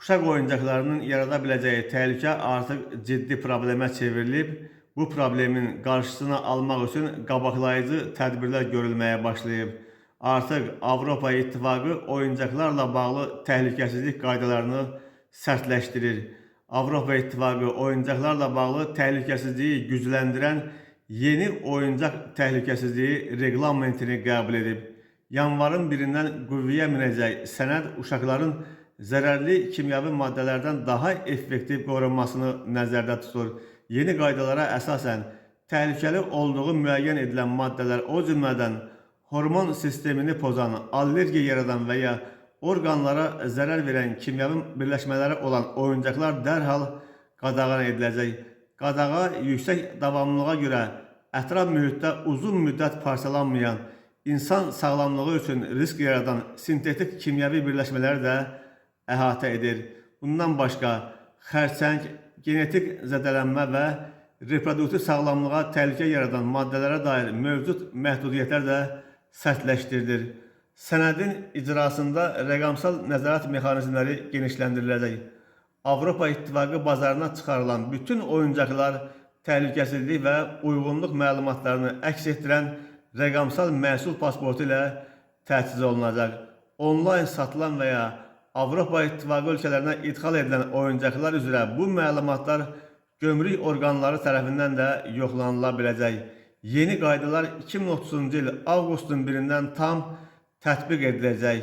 Uşaq oyuncaqlarının yarada biləcəyi təhlükə artıq ciddi problemə çevrilib. Bu problemin qarşısını almaq üçün qabaqlayıcı tədbirlər görülməyə başlayıb. Artıq Avropa İttifaqı oyuncaqlarla bağlı təhlükəsizlik qaydalarını sərtləşdirir. Avropa İttifaqı oyuncaqlarla bağlı təhlükəsizliyi gücləndirən yeni oyuncaq təhlükəsizliyi reqlamentini qəbul edib. Yanvarın 1-dən qüvvəyə minəcək sənəd uşaqların zərərli kimyəvi maddələrdən daha effektiv qorunmasını nəzərdə tutur. Yeni qaydalara əsasən təhlükəli olduğu müəyyən edilən maddələr, o cümlədən hormon sistemini pozan, allergiya yaradan və ya orqanlara zərər verən kimyəvi birləşmələri olan oyuncaqlar dərhal qadağan ediləcək. Qadağa yüksək davamlılığa görə ətraf mühitdə uzun müddət parçalanmayan, insan sağlamlığı üçün risk yaradan sintetik kimyəvi birləşmələri də əhatə edir. Bundan başqa, xərçəng, genetik zədələnmə və reproduktiv sağlamlığa təhlükə yaradan maddələrə dair mövcud məhdudiyyətlər də sərtləşdirilir. Sənədin icrasında rəqəmsal nəzarət mexanizmləri genişləndiriləcək. Avropa İttifaqı bazarına çıxarılan bütün oyuncaqlar təhlükəsizlik və uyğunluq məlumatlarını əks etdirən rəqəmsal məhsul pasportu ilə təchiz olunacaq. Onlayn satılan və ya Avropa İttifaqı ölkələrinə idxal edilən oyuncaqlar üzrə bu məlumatlar gömrük orqanları tərəfindən də yoxlanıla biləcək. Yeni qaydalar 2030-cu il avqustun 1-dən tam tətbiq ediləcək.